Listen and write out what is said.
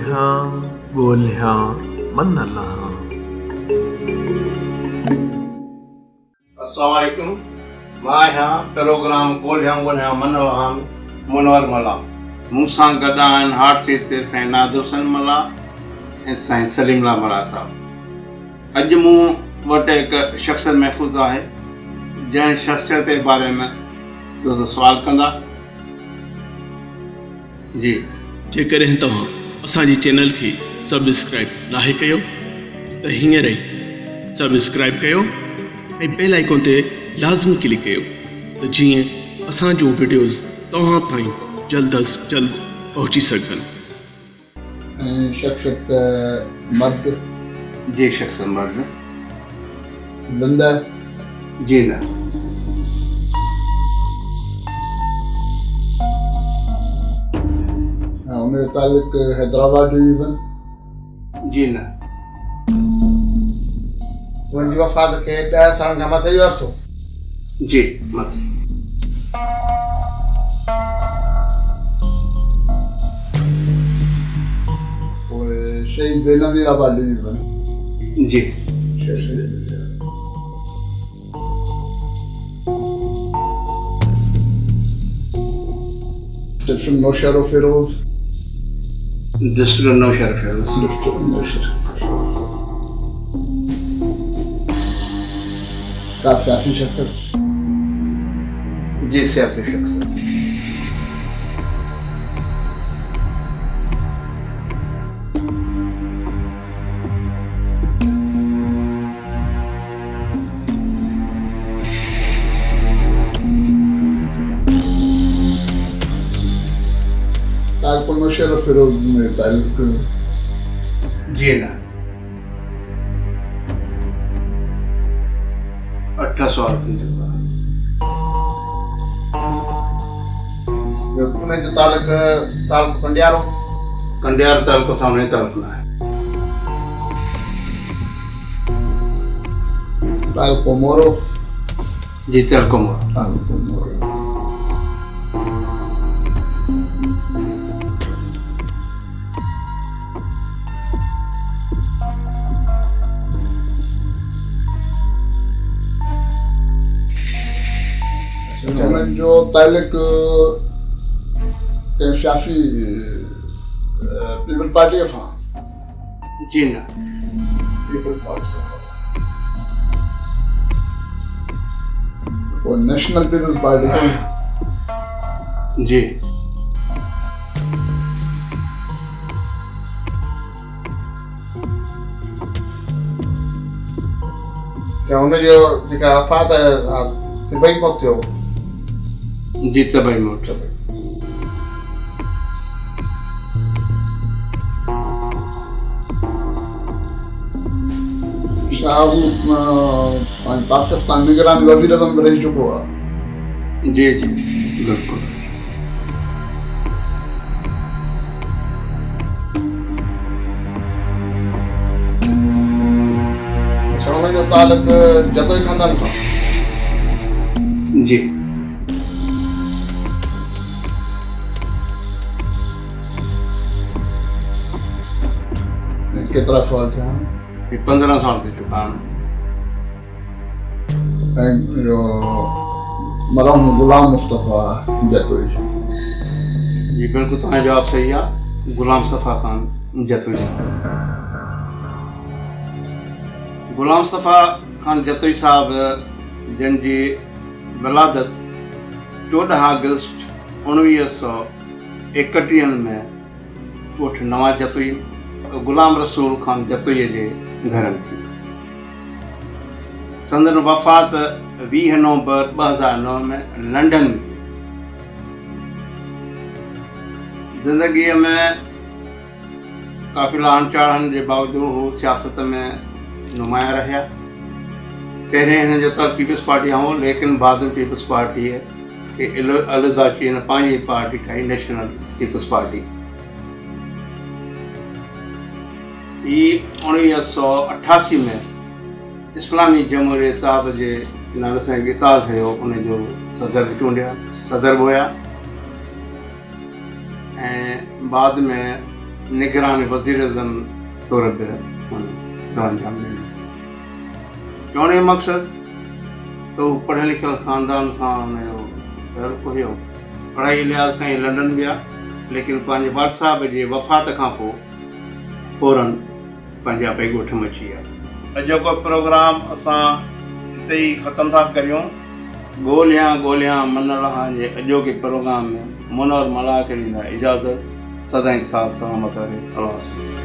ॻोल्हियां ॻोल्हियां मन लाहां। अस्सलाम वालेकुम। मां आहियां प्रोग्राम ॻोल्हियां ॻोल्हियां मन लाहां मुनवर मला। मूंसां गॾु आहिनि हार्ट सीट ते साईं नादिर हुसैन मला ऐं साईं सलीमला मला साहब। अॼु मूं वटि हिकु शख़्सियत महफ़ूज़ आहे जंहिं शख़्सियत जे बारे में सवाल कंदा। जी, जेकॾहिं तव्हां असांजी चैनल खे सब्सक्राइब नाहे कयो त हींअर ई सब्सक्राइब कयो ऐं बेल आइकन ते लाज़मी क्लिक कयो त जीअं असांजो वीडियोज़ तव्हां ताईं जल्द अज जल्द पहुची सघनि। शख्सियत मर्द? जी शख़्सियत मर्द। बंदा? जी न। उनके ताल्लुक हैदराबाद डिवीज़न? जी न। उनकी वफ़ात खे 10 साल खां मथे जो अरसो? जी मथे। शहीद बेनज़ीराबाद डिवीज़न? जी। डिस्ट्रिक्ट नौशहर फिरोज? डिस्ट्रिक्ट नौशहर फिरोज। का सियासी शख्सियत? जी सियासी शख्सियत। ताजपुर नौशहर फिरोज में ताल्लुक? जी न। 8 सवाल थी चुका। उनजो ताल्लुक कंडियारो? कंडियार तालुक सां उन तालुक न आहे। ताल्लुक मोरो? जी तालुक मोरो। ताल्लुक मोरो। जो ताल्लुक सियासी पीपल पार्टी सां? जी न। पीपल पार्टी सां। वो नेशनल पीपल्स पार्टी? जी। क्या उनजो जेका वफ़ात तिबई मौत थियो? जी तबाही मौत। पाकिस्तान निगरान वज़ीर आज़म रही चुको आहे? जी जी बिल्कुल। अच्छा, उनजो ताल्लुक जदोई खानदान सां? जी। केतिरा सवाल थिया? 15 साल थी चुका आहिनि। ऐं मरहूम गुलाम मुस्तफ़ा जतोई? जी बिल्कुलु तव्हांजो जवाबु सही आहे। गुलाम मुस्तफ़ा ख़ान जतोई साहब। गुलाम मुस्तफ़ा ख़ान जतोई साहब जंहिंजी विलादत 14 अगस्त 1931 में ॻोठ नवां जतोई गुलाम रसूल ख़ान जतोईअ जे घर में थी। संदन वफ़ात 20 नवंबर 2009 में लंडन में। ज़िंदगीअ में काफ़ी लाहन चाढ़नि जे बावजूदि हू सियासत में नुमाया रहिया। पहिरें हिन जो त पीपल्स पार्टी हो, लेकिन बाद में पीपल्स पार्टीअ खे अलॻि अची हिन पंहिंजी पार्टी ठाही, नेशनल पीपल्स पार्टी। ही 1988 में इस्लामी जमहूरियत इत्तेहाद जे नाले सां इत्तेहाद कयो, उनजो सदर बि चूंडिया, सदर बि हुया। ऐं बाद में निगरानी वज़ीर अज़म तौर ते अंजाम ॾिनो। चवण जो मक़सदु त हू पढ़ियल लिखियल ख़ानदान सां हुनजो तइल्लुक़ु हुयो, पढ़ाई लिहाज़ सां ई लंडन विया, लेकिन पंहिंजे वाट साहब जे वफ़ात खां पोइ फ़ौरन पंहिंजा पे ॻोठ में अची विया। अॼोको प्रोग्राम असां हिते ई ख़तमु था करियूं। ॻोल्हियां मन लहा जे अॼोके प्रोग्राम में मुनवर मला खे ॾींदा इजाज़त। सदाईं साथ सलामत रहे। अल्लाह हाफ़िज़।